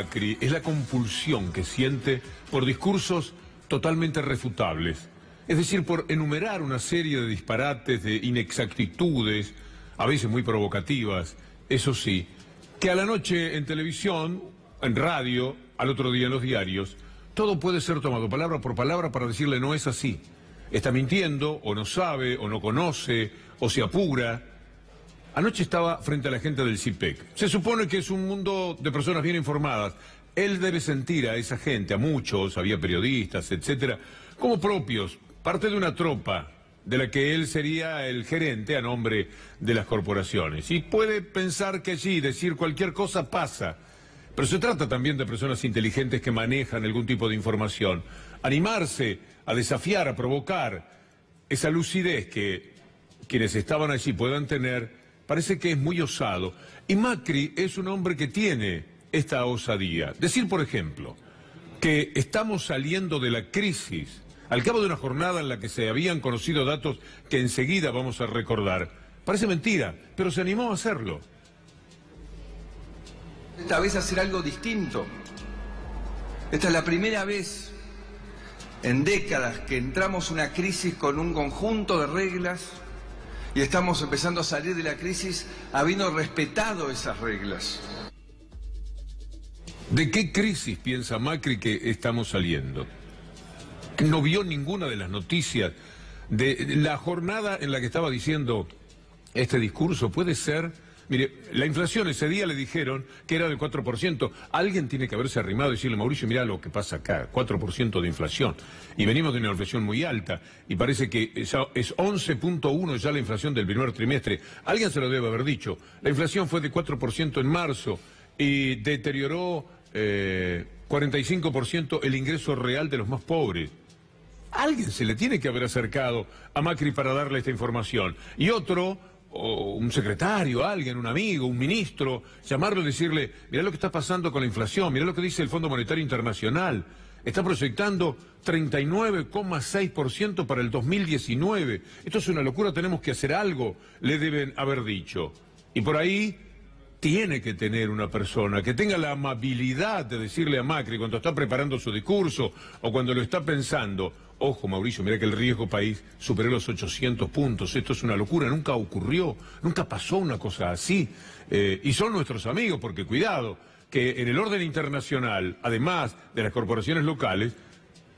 Macri es la compulsión que siente por discursos totalmente refutables. Es decir, por enumerar una serie de disparates, de inexactitudes, a veces muy provocativas, eso sí, que a la noche en televisión, en radio, al otro día en los diarios, todo puede ser tomado palabra por palabra para decirle no es así. Está mintiendo, o no sabe, o no conoce, o se apura. Anoche estaba frente a la gente del CIPEC. Se supone que es un mundo de personas bien informadas. Él debe sentir a esa gente, a muchos, había periodistas, etcétera, como propios, parte de una tropa de la que él sería el gerente a nombre de las corporaciones. Y puede pensar que allí decir cualquier cosa pasa. Pero se trata también de personas inteligentes que manejan algún tipo de información. Animarse a desafiar, a provocar esa lucidez que quienes estaban allí puedan tener, parece que es muy osado. Y Macri es un hombre que tiene esta osadía. Decir, por ejemplo, que estamos saliendo de la crisis al cabo de una jornada en la que se habían conocido datos que enseguida vamos a recordar. Parece mentira, pero se animó a hacerlo. Esta vez hacer algo distinto. Esta es la primera vez en décadas que entramos en una crisis con un conjunto de reglas y estamos empezando a salir de la crisis habiendo respetado esas reglas. ¿De qué crisis piensa Macri que estamos saliendo? No vio ninguna de las noticias de la jornada en la que estaba diciendo este discurso. Puede ser, mire, la inflación ese día le dijeron que era del 4%. Alguien tiene que haberse arrimado y decirle, Mauricio, mira lo que pasa acá, 4% de inflación. Y venimos de una inflación muy alta y parece que es 11.1 ya la inflación del primer trimestre. Alguien se lo debe haber dicho. La inflación fue de 4% en marzo y deterioró 45% el ingreso real de los más pobres. Alguien se le tiene que haber acercado a Macri para darle esta información. Y otro, o un secretario, alguien, un amigo, un ministro, llamarlo y decirle, mirá lo que está pasando con la inflación, mirá lo que dice el Fondo Monetario Internacional. Está proyectando 39,6% para el 2019. Esto es una locura, tenemos que hacer algo, le deben haber dicho. Y por ahí tiene que tener una persona que tenga la amabilidad de decirle a Macri cuando está preparando su discurso o cuando lo está pensando, ojo Mauricio, mira que el riesgo país superó los 800 puntos, esto es una locura, nunca ocurrió, nunca pasó una cosa así, y son nuestros amigos, porque cuidado, que en el orden internacional, además de las corporaciones locales,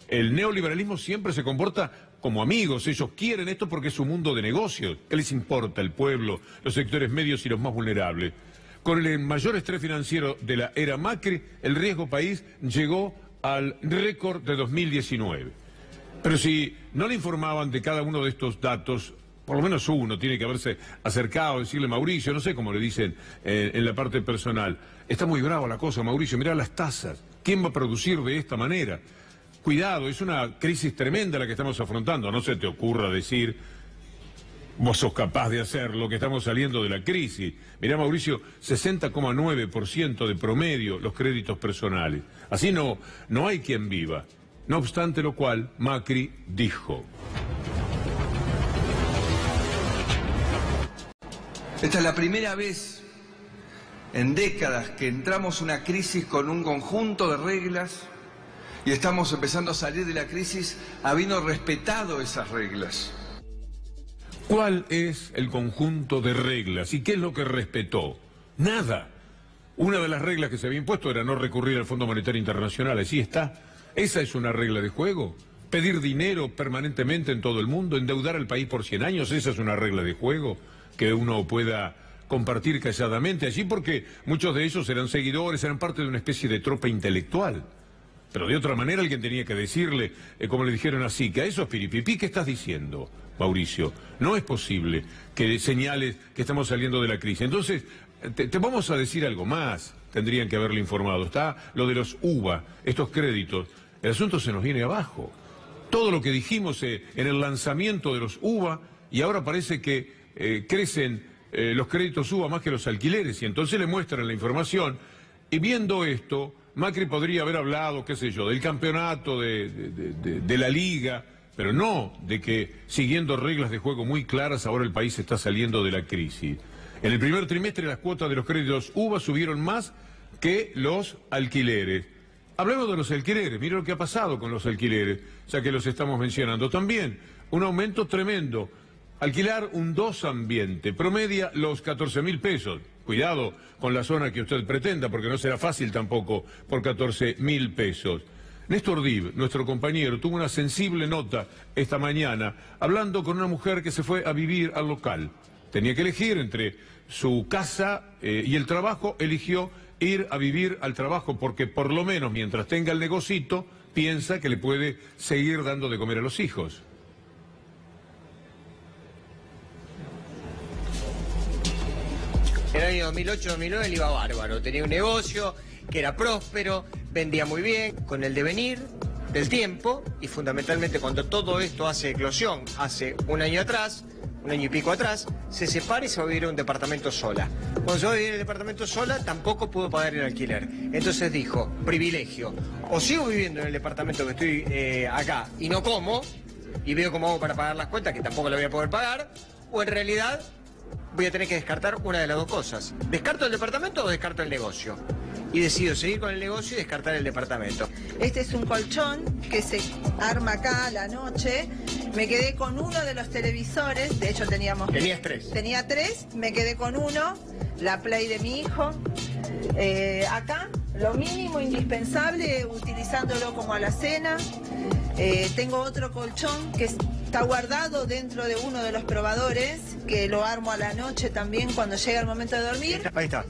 el neoliberalismo siempre se comporta como amigos, ellos quieren esto porque es un mundo de negocios, ¿qué les importa el pueblo, los sectores medios y los más vulnerables? Con el mayor estrés financiero de la era Macri, el riesgo país llegó al récord de 2019. Pero si no le informaban de cada uno de estos datos, por lo menos uno tiene que haberse acercado, decirle, Mauricio, no sé cómo le dicen en la parte personal, está muy brava la cosa, Mauricio, mirá las tasas, ¿quién va a producir de esta manera? Cuidado, es una crisis tremenda la que estamos afrontando, no se te ocurra decir, vos sos capaz de hacerlo, que estamos saliendo de la crisis. Mirá, Mauricio, 60,9% de promedio los créditos personales. Así no hay quien viva. No obstante lo cual, Macri dijo. Esta es la primera vez en décadas que entramos en una crisis con un conjunto de reglas y estamos empezando a salir de la crisis habiendo respetado esas reglas. ¿Cuál es el conjunto de reglas y qué es lo que respetó? Nada. Una de las reglas que se había impuesto era no recurrir al Fondo Monetario Internacional, así está. Esa es una regla de juego. Pedir dinero permanentemente en todo el mundo, endeudar al país por 100 años, esa es una regla de juego que uno pueda compartir calladamente allí, porque muchos de ellos eran seguidores, eran parte de una especie de tropa intelectual. Pero de otra manera alguien tenía que decirle, como le dijeron así, que a esos piripipí, ¿qué estás diciendo, Mauricio? No es posible que señales que estamos saliendo de la crisis. Entonces, te vamos a decir algo más, tendrían que haberle informado. Está lo de los UVA, estos créditos. El asunto se nos viene abajo. Todo lo que dijimos en el lanzamiento de los UVA, y ahora parece que crecen los créditos UVA más que los alquileres, y entonces le muestran la información, y viendo esto, Macri podría haber hablado, qué sé yo, del campeonato de la Liga, pero no de que, siguiendo reglas de juego muy claras, ahora el país está saliendo de la crisis. En el primer trimestre las cuotas de los créditos UVA subieron más que los alquileres. Hablemos de los alquileres, mire lo que ha pasado con los alquileres, ya que los estamos mencionando. También un aumento tremendo. Alquilar un 2 ambiente promedia los 14.000 pesos. Cuidado con la zona que usted pretenda, porque no será fácil tampoco por 14.000 pesos. Néstor Dib, nuestro compañero, tuvo una sensible nota esta mañana hablando con una mujer que se fue a vivir al local. Tenía que elegir entre su casa y el trabajo, eligió ir a vivir al trabajo porque por lo menos mientras tenga el negocito piensa que le puede seguir dando de comer a los hijos. En el año 2008-2009 le iba bárbaro, tenía un negocio que era próspero, vendía muy bien, con el devenir del tiempo y fundamentalmente cuando todo esto hace eclosión, hace un año y pico atrás, se separa y se va a vivir en un departamento sola. Cuando se va a vivir en el departamento sola tampoco pudo pagar el alquiler. Entonces dijo, privilegio, o sigo viviendo en el departamento que estoy acá y no como, y veo cómo hago para pagar las cuentas, que tampoco la voy a poder pagar, o en realidad voy a tener que descartar una de las dos cosas. ¿Descarto el departamento o descarto el negocio? Y decido seguir con el negocio y descartar el departamento. Este es un colchón que se arma acá a la noche. Me quedé con uno de los televisores, de hecho teníamos... Tenías 3. Tenía 3, me quedé con uno, la Play de mi hijo. Acá, lo mínimo indispensable, utilizándolo como alacena. Tengo otro colchón que está guardado dentro de uno de los probadores, que lo armo a la noche también cuando llega el momento de dormir. Ahí está.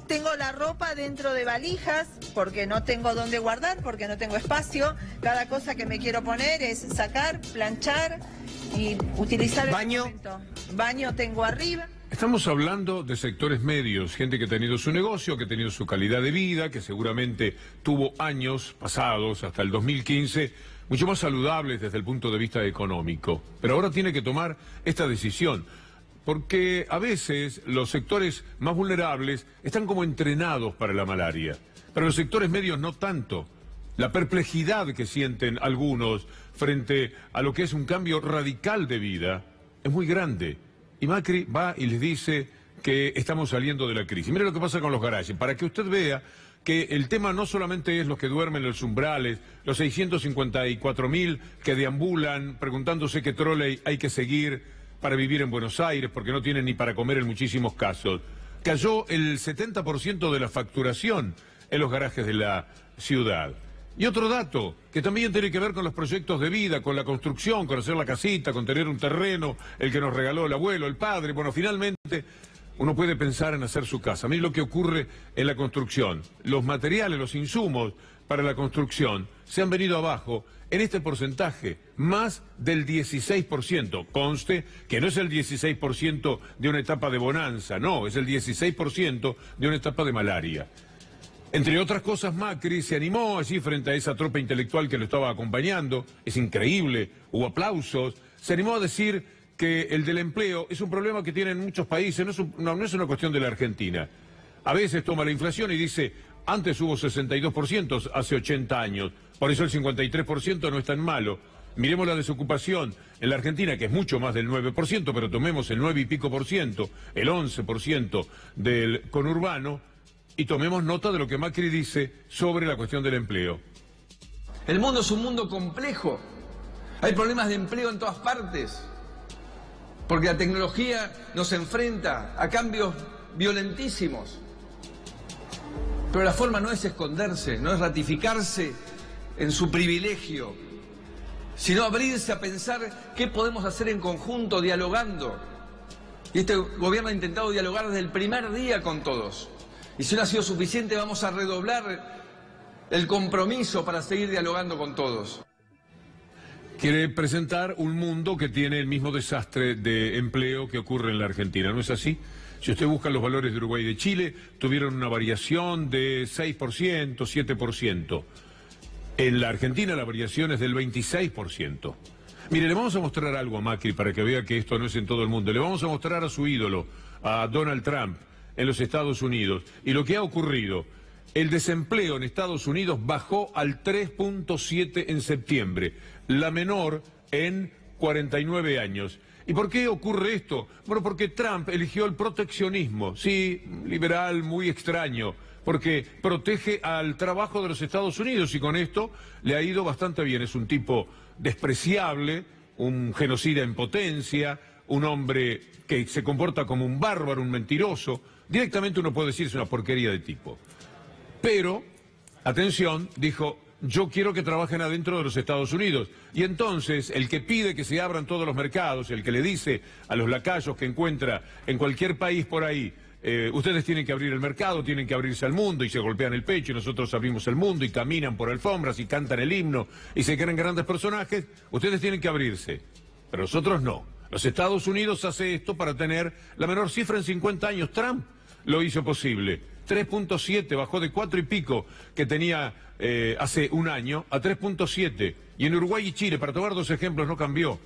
Tengo la ropa dentro de valijas, porque no tengo dónde guardar, porque no tengo espacio. Cada cosa que me quiero poner es sacar, planchar y utilizar ¿Baño? el momento. Baño tengo arriba. Estamos hablando de sectores medios, gente que ha tenido su negocio, que ha tenido su calidad de vida, que seguramente tuvo años pasados, hasta el 2015, mucho más saludables desde el punto de vista económico. Pero ahora tiene que tomar esta decisión, porque a veces los sectores más vulnerables están como entrenados para la malaria, pero los sectores medios no tanto. La perplejidad que sienten algunos frente a lo que es un cambio radical de vida es muy grande. Y Macri va y les dice que estamos saliendo de la crisis. Mire lo que pasa con los garajes, para que usted vea que el tema no solamente es los que duermen en los umbrales, los 654.000 que deambulan preguntándose qué trole hay que seguir para vivir en Buenos Aires, porque no tienen ni para comer en muchísimos casos. Cayó el 70% de la facturación en los garajes de la ciudad. Y otro dato, que también tiene que ver con los proyectos de vida, con la construcción, con hacer la casita, con tener un terreno, el que nos regaló el abuelo, el padre. Bueno, finalmente uno puede pensar en hacer su casa. Mire lo que ocurre en la construcción. Los materiales, los insumos para la construcción se han venido abajo en este porcentaje, más del 16%. Conste que no es el 16% de una etapa de bonanza, no, es el 16% de una etapa de malaria. Entre otras cosas, Macri se animó allí frente a esa tropa intelectual que lo estaba acompañando, es increíble, hubo aplausos, se animó a decir que el del empleo es un problema que tienen muchos países, no es una cuestión de la Argentina. A veces toma la inflación y dice, antes hubo 62% hace 80 años, por eso el 53% no es tan malo. Miremos la desocupación en la Argentina, que es mucho más del 9%, pero tomemos el 9 y pico por ciento, el 11% del conurbano, y tomemos nota de lo que Macri dice sobre la cuestión del empleo. El mundo es un mundo complejo. Hay problemas de empleo en todas partes. Porque la tecnología nos enfrenta a cambios violentísimos. Pero la forma no es esconderse, no es ratificarse en su privilegio, sino abrirse a pensar qué podemos hacer en conjunto, dialogando. Y este gobierno ha intentado dialogar desde el primer día con todos. Y si no ha sido suficiente, vamos a redoblar el compromiso para seguir dialogando con todos. Quiere presentar un mundo que tiene el mismo desastre de empleo que ocurre en la Argentina, ¿no es así? Si usted busca los valores de Uruguay y de Chile, tuvieron una variación de 6%, 7%. En la Argentina la variación es del 26%. Mire, le vamos a mostrar algo a Macri para que vea que esto no es en todo el mundo. Le vamos a mostrar a su ídolo, a Donald Trump, en los Estados Unidos. Y lo que ha ocurrido, el desempleo en Estados Unidos bajó al 3.7 en septiembre, la menor en 49 años. ¿Y por qué ocurre esto? Bueno, porque Trump eligió el proteccionismo, sí, liberal, muy extraño, porque protege al trabajo de los Estados Unidos y con esto le ha ido bastante bien. Es un tipo despreciable, un genocida en potencia, un hombre que se comporta como un bárbaro, un mentiroso. Directamente uno puede decir es una porquería de tipo. Pero, atención, dijo, yo quiero que trabajen adentro de los Estados Unidos. Y entonces, el que pide que se abran todos los mercados, el que le dice a los lacayos que encuentra en cualquier país por ahí, ustedes tienen que abrir el mercado, tienen que abrirse al mundo, y se golpean el pecho y nosotros abrimos el mundo y caminan por alfombras y cantan el himno y se creen grandes personajes, ustedes tienen que abrirse, pero nosotros no. Los Estados Unidos hace esto para tener la menor cifra en 50 años. Trump lo hizo posible. 3.7, bajó de 4 y pico que tenía hace un año a 3.7. Y en Uruguay y Chile, para tomar dos ejemplos, no cambió.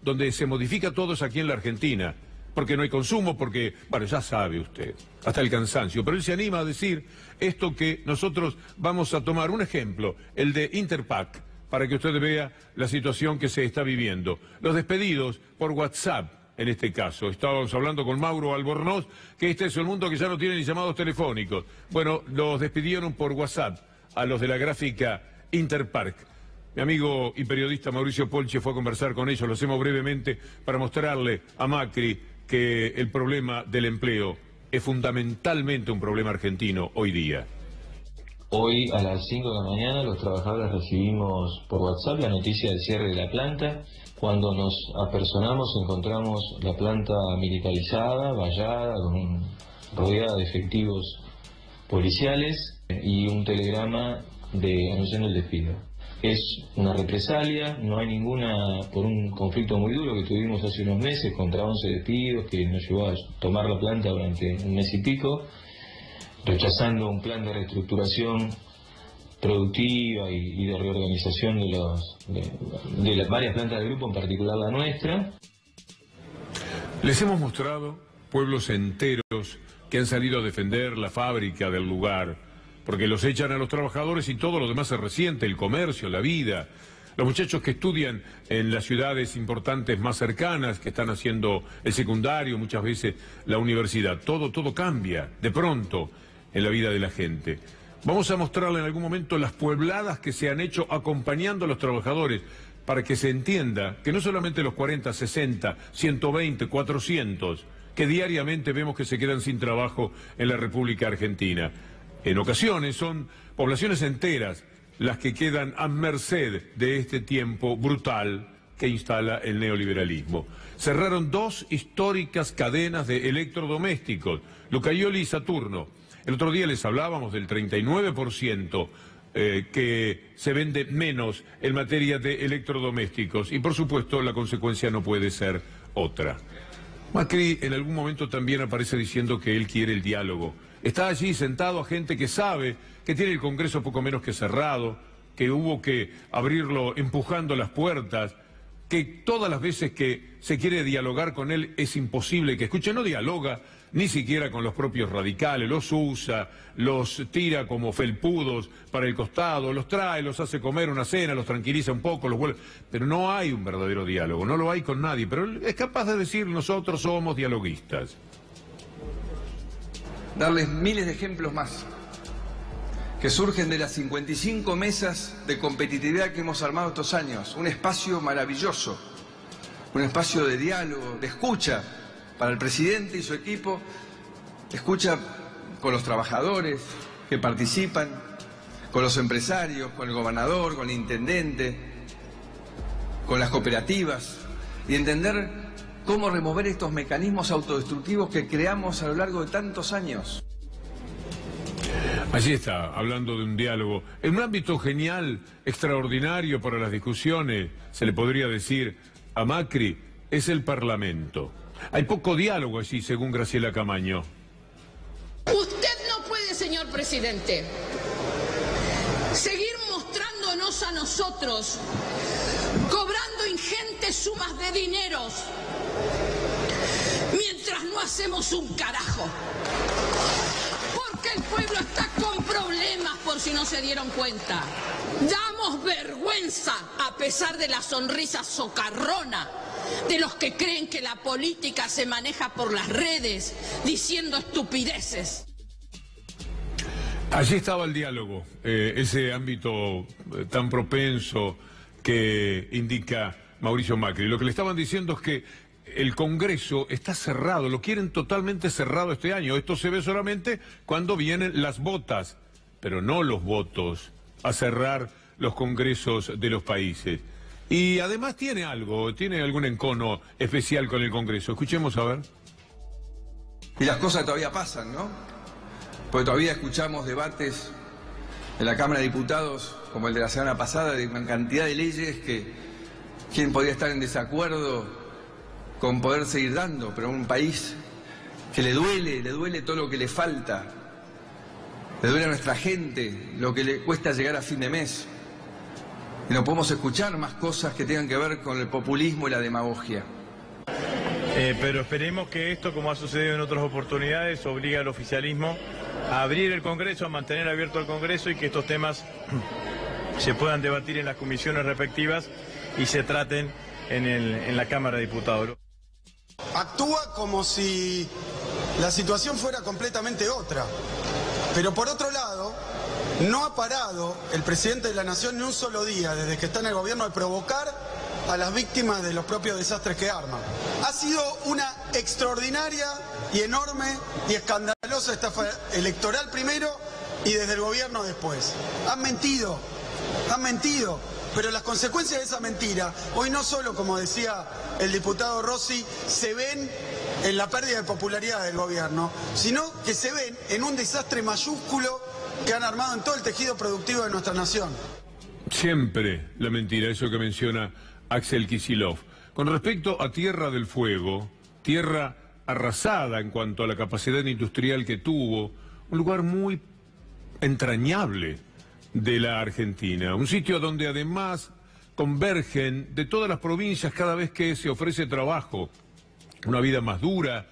Donde se modifica todo es aquí en la Argentina. Porque no hay consumo, porque, bueno, ya sabe usted, hasta el cansancio. Pero él se anima a decir esto que nosotros vamos a tomar un ejemplo, el de Interpack, para que usted vea la situación que se está viviendo. Los despedidos por WhatsApp, en este caso. Estábamos hablando con Mauro Albornoz, que este es el mundo que ya no tiene ni llamados telefónicos. Bueno, los despidieron por WhatsApp a los de la gráfica Interpark. Mi amigo y periodista Mauricio Polche fue a conversar con ellos, lo hacemos brevemente para mostrarle a Macri que el problema del empleo es fundamentalmente un problema argentino hoy día. Hoy a las 5 de la mañana los trabajadores recibimos por WhatsApp la noticia del cierre de la planta. Cuando nos apersonamos encontramos la planta militarizada, vallada, rodeada de efectivos policiales y un telegrama anunciando el despido. Es una represalia, no hay ninguna, por un conflicto muy duro que tuvimos hace unos meses contra 11 despidos que nos llevó a tomar la planta durante un mes y pico, rechazando un plan de reestructuración productiva y de reorganización de las varias plantas del grupo, en particular la nuestra. Les hemos mostrado pueblos enteros que han salido a defender la fábrica del lugar, porque los echan a los trabajadores y todo lo demás se resiente, el comercio, la vida. Los muchachos que estudian en las ciudades importantes más cercanas, que están haciendo el secundario, muchas veces la universidad, todo cambia de pronto en la vida de la gente. Vamos a mostrarle en algún momento las puebladas que se han hecho acompañando a los trabajadores, para que se entienda que no solamente los 40, 60, 120, 400, que diariamente vemos que se quedan sin trabajo en la República Argentina. En ocasiones son poblaciones enteras las que quedan a merced de este tiempo brutal que instala el neoliberalismo. Cerraron 2 históricas cadenas de electrodomésticos, Lucayoli y Saturno. El otro día les hablábamos del 39% que se vende menos en materia de electrodomésticos y por supuesto la consecuencia no puede ser otra. Macri en algún momento también aparece diciendo que él quiere el diálogo. Está allí sentado a gente que sabe que tiene el Congreso poco menos que cerrado, que hubo que abrirlo empujando las puertas, que todas las veces que se quiere dialogar con él es imposible que escuche. No dialoga ni siquiera con los propios radicales, los usa, los tira como felpudos para el costado, los trae, los hace comer una cena, los tranquiliza un poco, los vuelve. Pero no hay un verdadero diálogo, no lo hay con nadie, pero él es capaz de decir nosotros somos dialoguistas. Darles miles de ejemplos más que surgen de las 55 mesas de competitividad que hemos armado estos años. Un espacio maravilloso, un espacio de diálogo, de escucha para el presidente y su equipo, escucha con los trabajadores que participan, con los empresarios, con el gobernador, con el intendente, con las cooperativas, y entender cómo remover estos mecanismos autodestructivos que creamos a lo largo de tantos años. Allí está, hablando de un diálogo. En un ámbito genial, extraordinario para las discusiones, se le podría decir a Macri, es el Parlamento. Hay poco diálogo allí, según Graciela Camaño. Usted no puede, señor presidente, seguir mostrándonos a nosotros cobrando ingentes sumas de dineros mientras no hacemos un carajo. Porque el pueblo está con problemas, por si no se dieron cuenta. Damos vergüenza a pesar de la sonrisa socarrona de los que creen que la política se maneja por las redes diciendo estupideces. Allí estaba el diálogo, ese ámbito tan propenso que indica Mauricio Macri. Lo que le estaban diciendo es que el Congreso está cerrado, lo quieren totalmente cerrado este año. Esto se ve solamente cuando vienen las botas, pero no los votos, a cerrar los congresos de los países. Y además tiene algún encono especial con el Congreso. Escuchemos a ver. Y las cosas todavía pasan, ¿no? Porque todavía escuchamos debates en la Cámara de Diputados, como el de la semana pasada, de una cantidad de leyes que quién podría estar en desacuerdo con poder seguir dando, pero a un país que le duele todo lo que le falta, le duele a nuestra gente lo que le cuesta llegar a fin de mes. Y no podemos escuchar más cosas que tengan que ver con el populismo y la demagogia. Pero esperemos que esto, como ha sucedido en otras oportunidades, obligue al oficialismo a abrir el Congreso, a mantener abierto el Congreso y que estos temas se puedan debatir en las comisiones respectivas y se traten en la Cámara de Diputados. Actúa como si la situación fuera completamente otra, pero por otro lado, no ha parado el presidente de la Nación ni un solo día desde que está en el gobierno de provocar a las víctimas de los propios desastres que arman. Ha sido una extraordinaria y enorme y escandalosa estafa electoral primero y desde el gobierno después. Han mentido, pero las consecuencias de esa mentira, hoy no solo, como decía el diputado Rossi, se ven en la pérdida de popularidad del gobierno, sino que se ven en un desastre mayúsculo que han armado en todo el tejido productivo de nuestra nación. Siempre la mentira, eso que menciona Axel Kicillof. Con respecto a Tierra del Fuego, tierra arrasada en cuanto a la capacidad industrial que tuvo, un lugar muy entrañable de la Argentina, un sitio donde además convergen de todas las provincias cada vez que se ofrece trabajo, una vida más dura,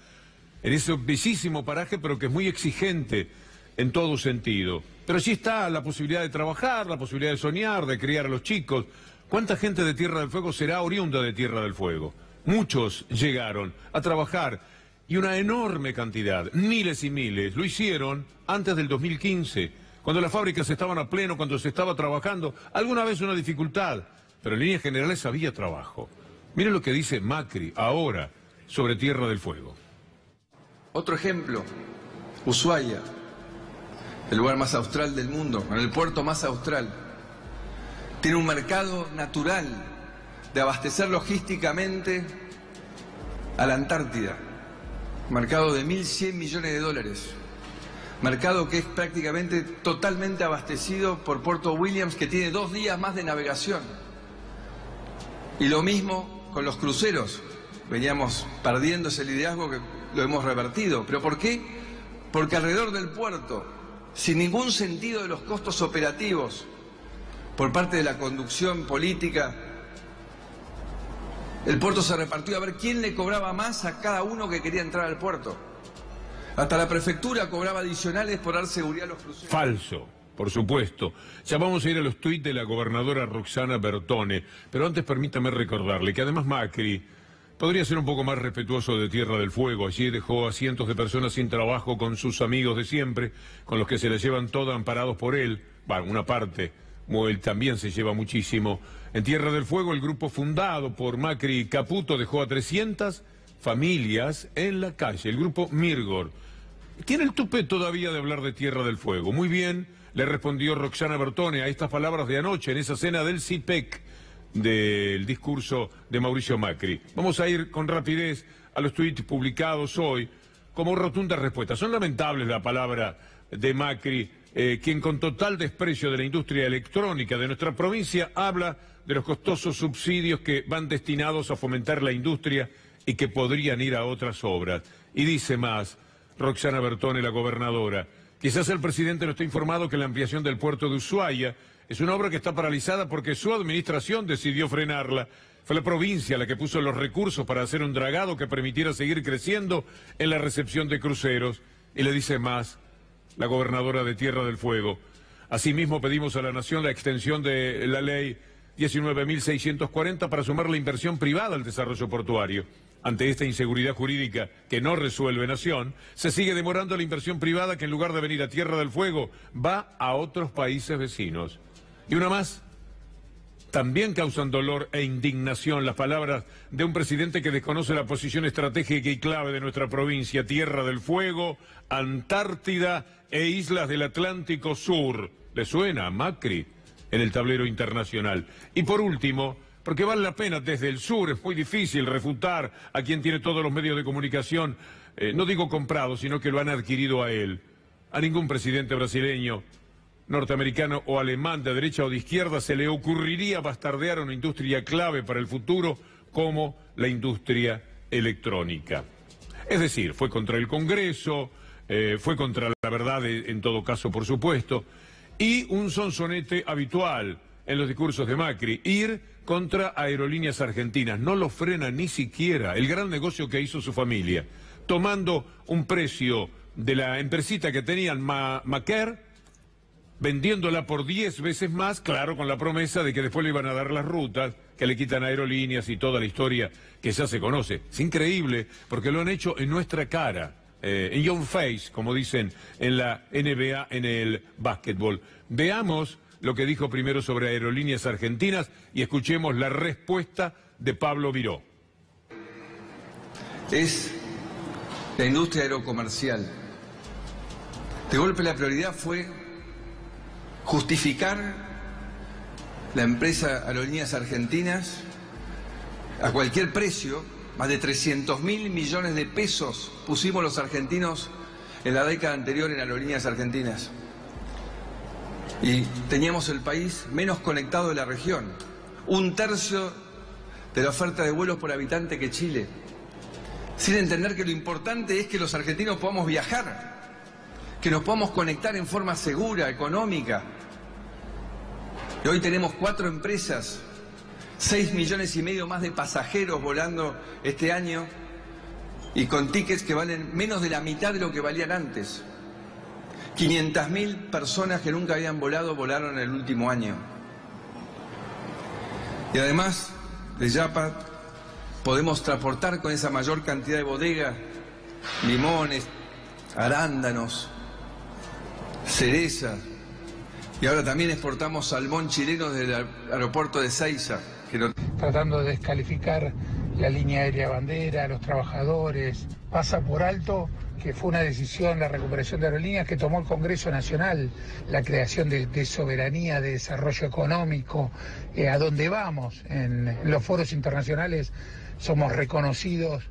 en ese bellísimo paraje, pero que es muy exigente en todo sentido. Pero sí está la posibilidad de trabajar, la posibilidad de soñar, de criar a los chicos. ¿Cuánta gente de Tierra del Fuego será oriunda de Tierra del Fuego? Muchos llegaron a trabajar y una enorme cantidad, miles y miles, lo hicieron antes del 2015, cuando las fábricas estaban a pleno, cuando se estaba trabajando, alguna vez una dificultad, pero en líneas generales había trabajo. Miren lo que dice Macri ahora sobre Tierra del Fuego. Otro ejemplo, Ushuaia, el lugar más austral del mundo, en el puerto más austral. Tiene un mercado natural de abastecer logísticamente a la Antártida. Mercado de 1.100 millones de dólares. Mercado que es prácticamente totalmente abastecido por Puerto Williams, que tiene 2 días más de navegación. Y lo mismo con los cruceros. Veníamos perdiendo ese liderazgo que lo hemos revertido. ¿Pero por qué? Porque alrededor del puerto, sin ningún sentido de los costos operativos, por parte de la conducción política, el puerto se repartió a ver quién le cobraba más a cada uno que quería entrar al puerto. Hasta la prefectura cobraba adicionales por dar seguridad a los cruceros. Falso, por supuesto. Ya vamos a ir a los tuits de la gobernadora Roxana Bertone, pero antes permítame recordarle que además Macri podría ser un poco más respetuoso de Tierra del Fuego. Allí dejó a cientos de personas sin trabajo con sus amigos de siempre, con los que se les llevan todo amparados por él, bueno, una parte. Él también se lleva muchísimo. En Tierra del Fuego, el grupo fundado por Macri Caputo dejó a 300 familias en la calle, el grupo Mirgor. Tiene el tupé todavía de hablar de Tierra del Fuego. Muy bien, le respondió Roxana Bertone a estas palabras de anoche en esa cena del CIPEC del discurso de Mauricio Macri. Vamos a ir con rapidez a los tuits publicados hoy como rotunda respuesta. Son lamentables la palabra de Macri, quien con total desprecio de la industria electrónica de nuestra provincia habla de los costosos subsidios que van destinados a fomentar la industria y que podrían ir a otras obras. Y dice más Roxana Bertone, la gobernadora, quizás el presidente no esté informado que la ampliación del puerto de Ushuaia es una obra que está paralizada porque su administración decidió frenarla. Fue la provincia la que puso los recursos para hacer un dragado que permitiera seguir creciendo en la recepción de cruceros. Y le dice más la gobernadora de Tierra del Fuego. Asimismo, pedimos a la Nación la extensión de la ley 19.640 para sumar la inversión privada al desarrollo portuario. Ante esta inseguridad jurídica que no resuelve nación, se sigue demorando la inversión privada que en lugar de venir a Tierra del Fuego va a otros países vecinos. Y una más, también causan dolor e indignación las palabras de un presidente que desconoce la posición estratégica y clave de nuestra provincia, Tierra del Fuego, Antártida e islas del Atlántico Sur. ¿Le suena a Macri en el tablero internacional? Y por último, porque vale la pena desde el sur, es muy difícil refutar a quien tiene todos los medios de comunicación, no digo comprados, sino que lo han adquirido a él. A ningún presidente brasileño, norteamericano o alemán de derecha o de izquierda se le ocurriría bastardear una industria clave para el futuro como la industria electrónica. Es decir, fue contra el Congreso, fue contra la verdad en todo caso, por supuesto, y un sonsonete habitual en los discursos de Macri, ir contra Aerolíneas Argentinas. No lo frena ni siquiera el gran negocio que hizo su familia, tomando un precio de la empresita que tenían Maquer, vendiéndola por 10 veces más, claro, con la promesa de que después le iban a dar las rutas, que le quitan Aerolíneas y toda la historia que ya se conoce. Es increíble, porque lo han hecho en nuestra cara, en your face, como dicen en la NBA, en el básquetbol. Veamos lo que dijo primero sobre Aerolíneas Argentinas y escuchemos la respuesta de Pablo Viró. Es la industria aerocomercial. De golpe la prioridad fue justificar la empresa Aerolíneas Argentinas a cualquier precio. Más de 300.000 millones de pesos pusimos los argentinos en la década anterior en Aerolíneas Argentinas. Y teníamos el país menos conectado de la región. 1/3 de la oferta de vuelos por habitante que Chile. Sin entender que lo importante es que los argentinos podamos viajar, que nos podamos conectar en forma segura, económica. Y hoy tenemos 4 empresas, 6,5 millones más de pasajeros volando este año y con tickets que valen menos de la mitad de lo que valían antes. 500.000 personas que nunca habían volado, volaron en el último año. Y además de Yapa, podemos transportar con esa mayor cantidad de bodegas, limones, arándanos, cereza. Y ahora también exportamos salmón chileno desde el aeropuerto de Ezeiza. Tratando de descalificar la línea aérea bandera, a los trabajadores. Pasa por alto que fue una decisión, la recuperación de aerolíneas, que tomó el Congreso Nacional, la creación de soberanía, de desarrollo económico, a donde vamos. En los foros internacionales somos reconocidos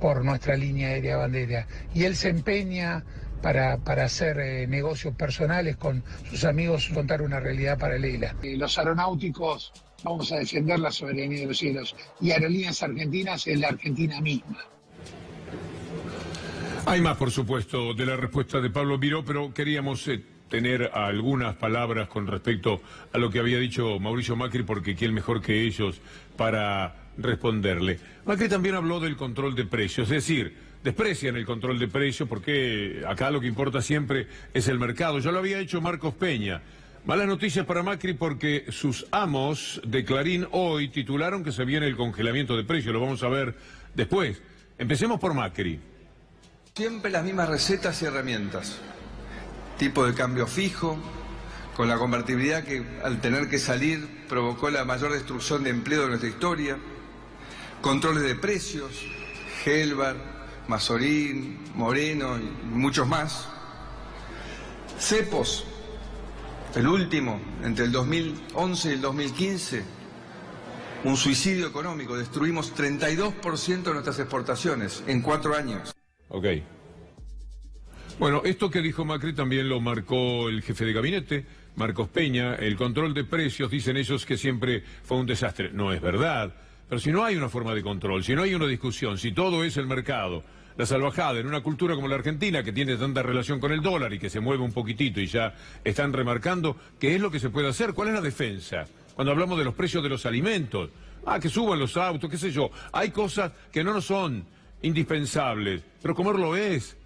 por nuestra línea aérea bandera. Y él se empeña para hacer negocios personales con sus amigos, contar una realidad paralela. Los aeronáuticos vamos a defender la soberanía de los cielos, y Aerolíneas Argentinas es la Argentina misma. Hay más, por supuesto, de la respuesta de Pablo Viró, pero queríamos tener algunas palabras con respecto a lo que había dicho Mauricio Macri, porque quién mejor que ellos para responderle. Macri también habló del control de precios, es decir, desprecian el control de precios porque acá lo que importa siempre es el mercado. Ya lo había hecho Marcos Peña. Malas noticias para Macri porque sus amos de Clarín hoy titularon que se viene el congelamiento de precios. Lo vamos a ver después. Empecemos por Macri. Siempre las mismas recetas y herramientas. Tipo de cambio fijo, con la convertibilidad que al tener que salir provocó la mayor destrucción de empleo de nuestra historia. Controles de precios, Gelbar, Mazorín, Moreno y muchos más. Cepos, el último, entre el 2011 y el 2015, un suicidio económico. Destruimos 32% de nuestras exportaciones en 4 años. Ok. Bueno, esto que dijo Macri también lo marcó el jefe de gabinete, Marcos Peña. El control de precios, dicen ellos, que siempre fue un desastre. No es verdad. Pero si no hay una forma de control, si no hay una discusión, si todo es el mercado, la salvajada, en una cultura como la Argentina, que tiene tanta relación con el dólar y que se mueve un poquitito y ya están remarcando, ¿qué es lo que se puede hacer? ¿Cuál es la defensa? Cuando hablamos de los precios de los alimentos, que suban los autos, qué sé yo. Hay cosas que no nos son indispensables, pero comer lo es.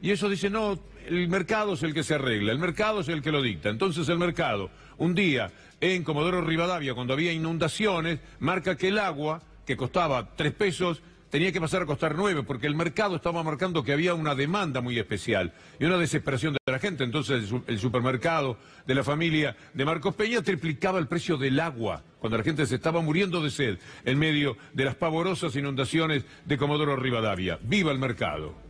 Y eso dice, no, el mercado es el que se arregla, el mercado es el que lo dicta. Entonces el mercado, un día en Comodoro Rivadavia, cuando había inundaciones, marca que el agua, que costaba 3 pesos, tenía que pasar a costar 9, porque el mercado estaba marcando que había una demanda muy especial y una desesperación de la gente. Entonces el supermercado de la familia de Marcos Peña triplicaba el precio del agua, cuando la gente se estaba muriendo de sed en medio de las pavorosas inundaciones de Comodoro Rivadavia. ¡Viva el mercado!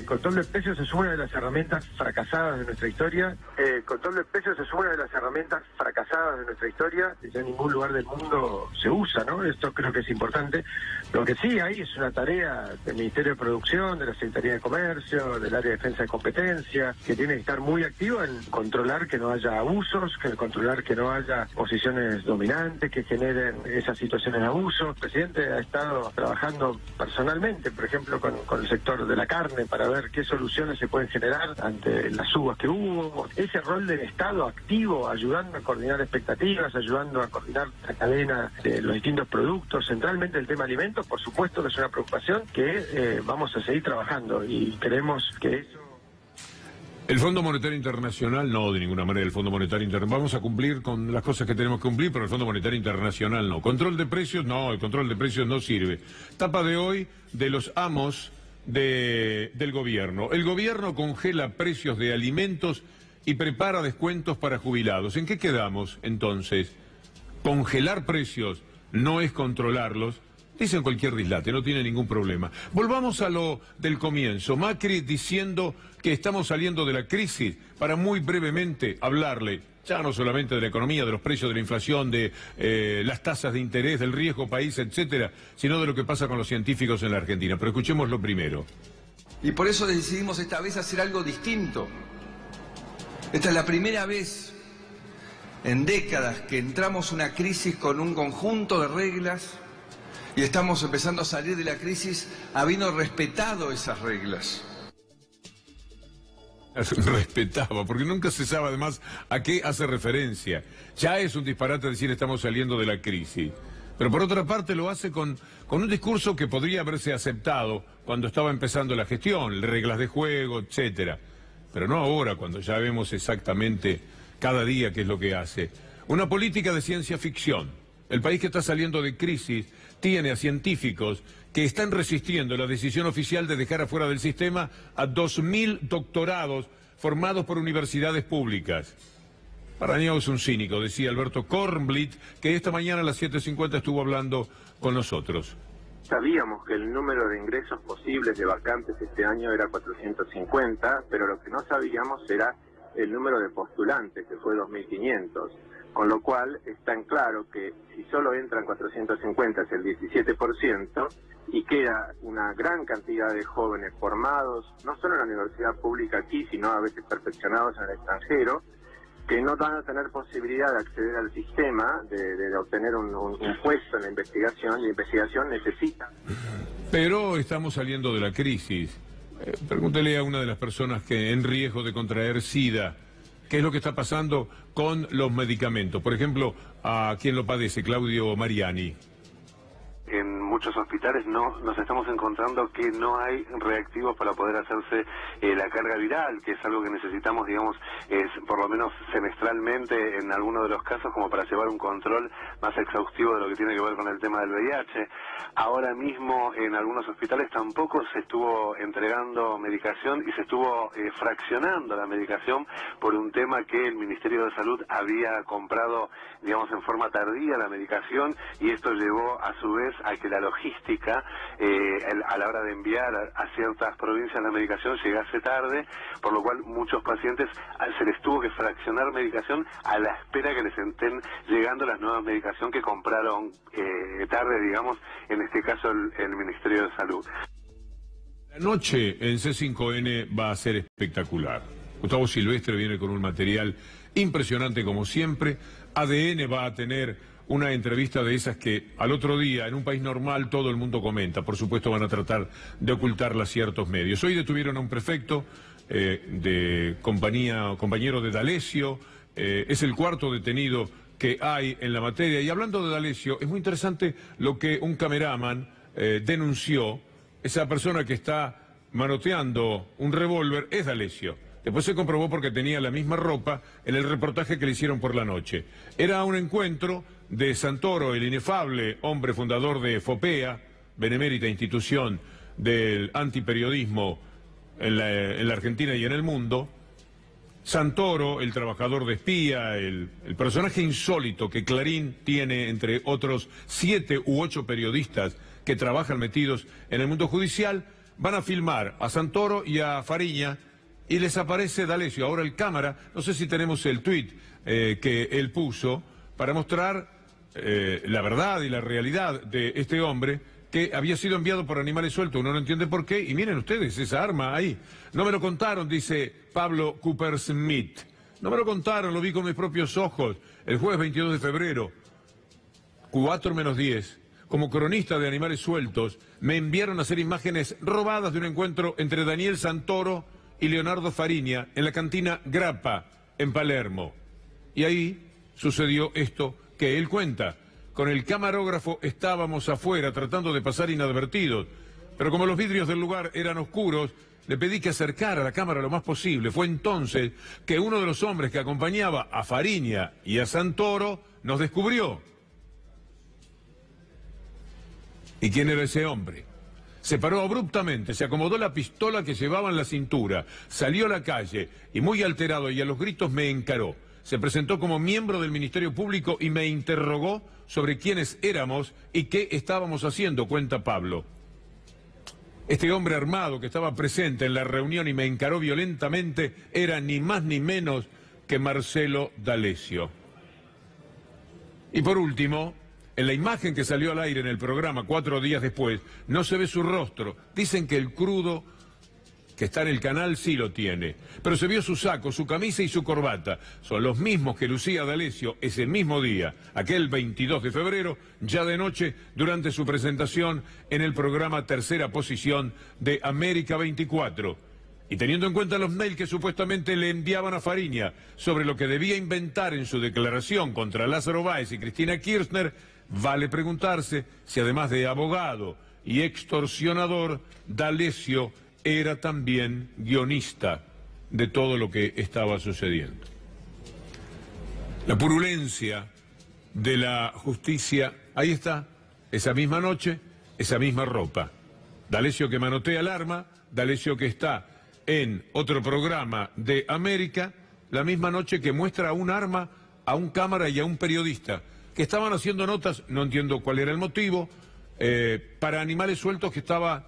Control de precios es una de las herramientas fracasadas de nuestra historia. Control de precios es una de las herramientas fracasadas de nuestra historia. Ya en ningún lugar del mundo se usa, ¿no? Esto creo que es importante. Lo que sí hay es una tarea del Ministerio de Producción, de la Secretaría de Comercio, del área de defensa de competencia, que tiene que estar muy activa en controlar que no haya abusos, que controlar que no haya posiciones dominantes que generen esas situaciones de abuso. El presidente ha estado trabajando personalmente, por ejemplo, con el sector de la carne, para ver qué soluciones se pueden generar ante las subas que hubo. Ese rol del Estado activo, ayudando a coordinar expectativas, ayudando a coordinar la cadena de los distintos productos, centralmente el tema alimentos, por supuesto que es una preocupación que vamos a seguir trabajando y creemos que eso... El Fondo Monetario Internacional, no, de ninguna manera. El Fondo Monetario Internacional, vamos a cumplir con las cosas que tenemos que cumplir, pero el Fondo Monetario Internacional no. Control de precios, no, el control de precios no sirve. Tapa de hoy de los amos del gobierno. El gobierno congela precios de alimentos y prepara descuentos para jubilados. ¿En qué quedamos entonces? Congelar precios no es controlarlos. Dicen cualquier dislate, no tiene ningún problema. Volvamos a lo del comienzo. Macri diciendo que estamos saliendo de la crisis, para muy brevemente hablarle, ya no solamente de la economía, de los precios, de la inflación, de las tasas de interés, del riesgo país, etcétera, sino de lo que pasa con los científicos en la Argentina. Pero escuchémoslo primero. Y por eso decidimos esta vez hacer algo distinto. Esta es la primera vez en décadas que entramos una crisis con un conjunto de reglas y estamos empezando a salir de la crisis habiendo respetado esas reglas. Respetaba, porque nunca se sabe además a qué hace referencia. Ya es un disparate decir estamos saliendo de la crisis. Pero por otra parte lo hace con un discurso que podría haberse aceptado cuando estaba empezando la gestión, reglas de juego, etcétera. Pero no ahora, cuando ya vemos exactamente cada día qué es lo que hace. Una política de ciencia ficción. El país que está saliendo de crisis tiene a científicos que están resistiendo la decisión oficial de dejar afuera del sistema a 2.000 doctorados formados por universidades públicas. Parañao es un cínico, decía Alberto Kornblit, que esta mañana a las 7:50 estuvo hablando con nosotros. Sabíamos que el número de ingresos posibles de vacantes este año era 450, pero lo que no sabíamos era el número de postulantes, que fue 2.500. Con lo cual está en claro que si solo entran 450 es el 17% y queda una gran cantidad de jóvenes formados, no solo en la universidad pública aquí, sino a veces perfeccionados en el extranjero, que no van a tener posibilidad de acceder al sistema, de obtener un puesto en la investigación, y la investigación necesita. Pero estamos saliendo de la crisis. Pregúntele a una de las personas que en riesgo de contraer SIDA, ¿qué es lo que está pasando con los medicamentos? Por ejemplo, a quien lo padece, Claudio Mariani. En muchos hospitales nos estamos encontrando que no hay reactivos para poder hacerse la carga viral, que es algo que necesitamos, digamos, por lo menos semestralmente en algunos de los casos, como para llevar un control más exhaustivo de lo que tiene que ver con el tema del VIH. Ahora mismo en algunos hospitales tampoco se estuvo entregando medicación y se estuvo fraccionando la medicación por un tema que el Ministerio de Salud había comprado, digamos, en forma tardía la medicación, y esto llevó a su vez a que la logística a la hora de enviar a ciertas provincias la medicación llegase tarde, por lo cual muchos pacientes se les tuvo que fraccionar medicación a la espera que les estén llegando las nuevas medicación que compraron tarde, digamos, en este caso el Ministerio de Salud. La noche en C5N va a ser espectacular. Gustavo Silvestre viene con un material impresionante como siempre. ADN va a tener una entrevista de esas que al otro día, en un país normal, todo el mundo comenta. Por supuesto van a tratar de ocultarla a ciertos medios. Hoy detuvieron a un prefecto compañero de D'Alessio. Es el cuarto detenido que hay en la materia. Y hablando de D'Alessio, es muy interesante lo que un cameraman denunció. Esa persona que está manoteando un revólver es D'Alessio. Después se comprobó porque tenía la misma ropa en el reportaje que le hicieron por la noche. Era un encuentro de Santoro, el inefable hombre fundador de FOPEA, benemérita institución del antiperiodismo en la Argentina y en el mundo. Santoro, el trabajador de espía, el personaje insólito que Clarín tiene entre otros 7 u 8 periodistas que trabajan metidos en el mundo judicial, van a filmar a Santoro y a Fariña y les aparece D'Alessio. Ahora el cámara, no sé si tenemos el tuit que él puso para mostrar la verdad y la realidad de este hombre que había sido enviado por Animales Sueltos, uno no entiende por qué, y miren ustedes, esa arma ahí. No me lo contaron, dice Pablo Cooper Smith. No me lo contaron, lo vi con mis propios ojos, el jueves 22 de febrero, 4:10, como cronista de Animales Sueltos, me enviaron a hacer imágenes robadas de un encuentro entre Daniel Santoro y Leonardo Fariña en la cantina Grappa, en Palermo. Y ahí sucedió esto que él cuenta. Con el camarógrafo estábamos afuera tratando de pasar inadvertidos, pero como los vidrios del lugar eran oscuros, le pedí que acercara la cámara lo más posible. Fue entonces que uno de los hombres que acompañaba a Fariña y a Santoro nos descubrió. ¿Y quién era ese hombre? Se paró abruptamente, se acomodó la pistola que llevaba en la cintura, salió a la calle y muy alterado y a los gritos me encaró. Se presentó como miembro del Ministerio Público y me interrogó sobre quiénes éramos y qué estábamos haciendo, cuenta Pablo. Este hombre armado que estaba presente en la reunión y me encaró violentamente era ni más ni menos que Marcelo D'Alessio. Y por último, en la imagen que salió al aire en el programa 4 días después, no se ve su rostro. Dicen que el crudo que está en el canal sí lo tiene, pero se vio su saco, su camisa y su corbata. Son los mismos que lucía D'Alessio ese mismo día, aquel 22 de febrero, ya de noche, durante su presentación en el programa Tercera Posición de América 24. Y teniendo en cuenta los mails que supuestamente le enviaban a Fariña sobre lo que debía inventar en su declaración contra Lázaro Báez y Cristina Kirchner, vale preguntarse si además de abogado y extorsionador, D'Alessio era también guionista de todo lo que estaba sucediendo. La purulencia de la justicia, ahí está, esa misma noche, esa misma ropa. D'Alessio que manotea el arma, D'Alessio que está en otro programa de América, la misma noche que muestra un arma a un cámara y a un periodista, que estaban haciendo notas, no entiendo cuál era el motivo, para Animales Sueltos que estaba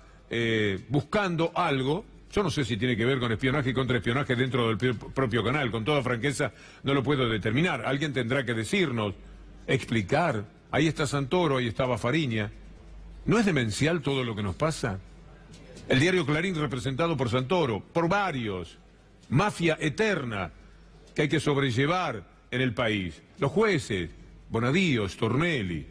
buscando algo. Yo no sé si tiene que ver con espionaje y contraespionaje dentro del propio canal, con toda franqueza no lo puedo determinar. Alguien tendrá que decirnos, explicar. Ahí está Santoro, ahí estaba Fariña. ¿No es demencial todo lo que nos pasa? El diario Clarín representado por Santoro, por varios. Mafia eterna que hay que sobrellevar en el país. Los jueces, Bonadío, Stornelli,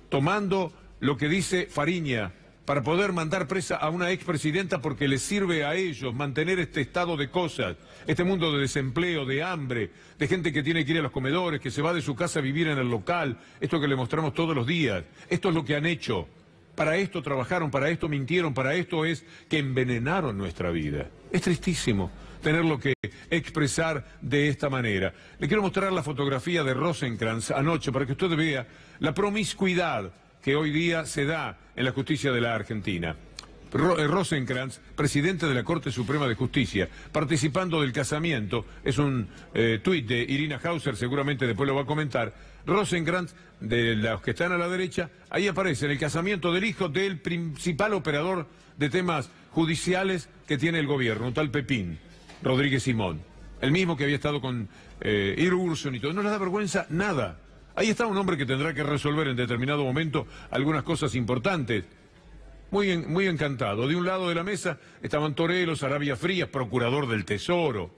tomando lo que dice Fariña para poder mandar presa a una expresidenta porque les sirve a ellos mantener este estado de cosas, este mundo de desempleo, de hambre, de gente que tiene que ir a los comedores, que se va de su casa a vivir en el local, esto que le mostramos todos los días. Esto es lo que han hecho. Para esto trabajaron, para esto mintieron, para esto es que envenenaron nuestra vida. Es tristísimo tenerlo que expresar de esta manera. Le quiero mostrar la fotografía de Rosenkrantz anoche para que usted vea la promiscuidad que hoy día se da en la justicia de la Argentina. Rosenkrantz, presidente de la Corte Suprema de Justicia, participando del casamiento, es un tuit de Irina Hauser, seguramente después lo va a comentar. Rosenkrantz, de los que están a la derecha, ahí aparece en el casamiento del hijo del principal operador de temas judiciales que tiene el gobierno, un tal Pepín Rodríguez Simón, el mismo que había estado con Irurson y todo. No les da vergüenza nada. Ahí está un hombre que tendrá que resolver en determinado momento algunas cosas importantes. Muy encantado. De un lado de la mesa estaban Torello, Sarabia Frías, procurador del Tesoro.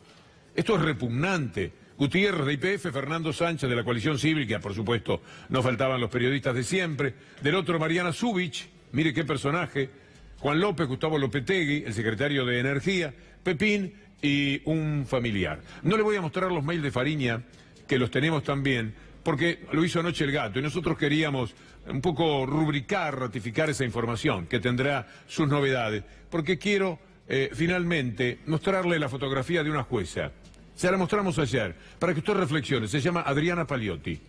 Esto es repugnante. Gutiérrez de YPF, Fernando Sánchez de la Coalición Cívica, por supuesto, no faltaban los periodistas de siempre. Del otro, Mariana Zubich, mire qué personaje. Juan López, Gustavo Lopetegui, el secretario de Energía, Pepín y un familiar. No le voy a mostrar los mails de Fariña, que los tenemos también, porque lo hizo anoche el Gato, y nosotros queríamos un poco rubricar, ratificar esa información, que tendrá sus novedades, porque quiero finalmente mostrarle la fotografía de una jueza. Se la mostramos ayer, para que usted reflexione. Se llama Adriana Paliotti.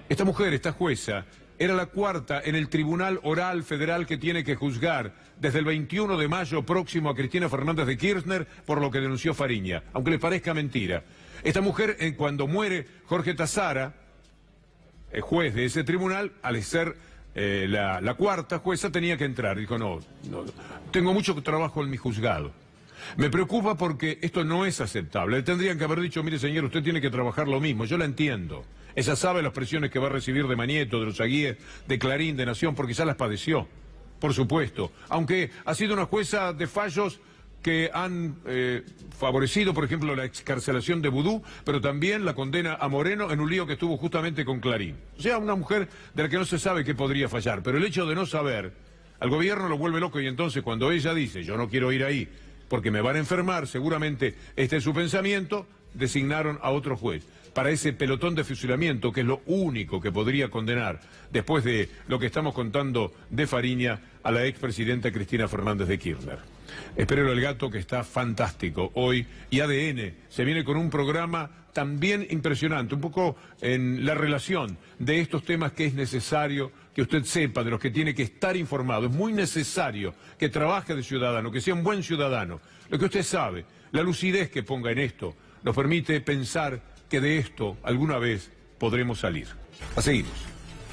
Esta mujer, esta jueza, era la cuarta en el Tribunal Oral Federal que tiene que juzgar desde el 21 de mayo próximo a Cristina Fernández de Kirchner por lo que denunció Fariña, aunque le parezca mentira. Esta mujer, cuando muere Jorge Tazara, juez de ese tribunal, al ser la cuarta jueza, tenía que entrar. Dijo, no, tengo mucho trabajo en mi juzgado. Me preocupa porque esto no es aceptable. Le tendrían que haber dicho, mire señor, usted tiene que trabajar lo mismo. Yo la entiendo. Ella sabe las presiones que va a recibir de Manieto, de los Aguíes, de Clarín, de Nación, porque ya las padeció, por supuesto. Aunque ha sido una jueza de fallos que han favorecido, por ejemplo, la excarcelación de Vudú, pero también la condena a Moreno en un lío que estuvo justamente con Clarín. O sea, una mujer de la que no se sabe qué podría fallar, pero el hecho de no saber, al gobierno lo vuelve loco, y entonces cuando ella dice, yo no quiero ir ahí porque me van a enfermar, seguramente este es su pensamiento, designaron a otro juez para ese pelotón de fusilamiento, que es lo único que podría condenar, después de lo que estamos contando de Fariña, a la expresidenta Cristina Fernández de Kirchner. Espero el Gato, que está fantástico hoy, y ADN se viene con un programa también impresionante, un poco en la relación de estos temas que es necesario que usted sepa, de los que tiene que estar informado. Es muy necesario que trabaje de ciudadano, que sea un buen ciudadano. Lo que usted sabe, la lucidez que ponga en esto, nos permite pensar que de esto alguna vez podremos salir. A seguir.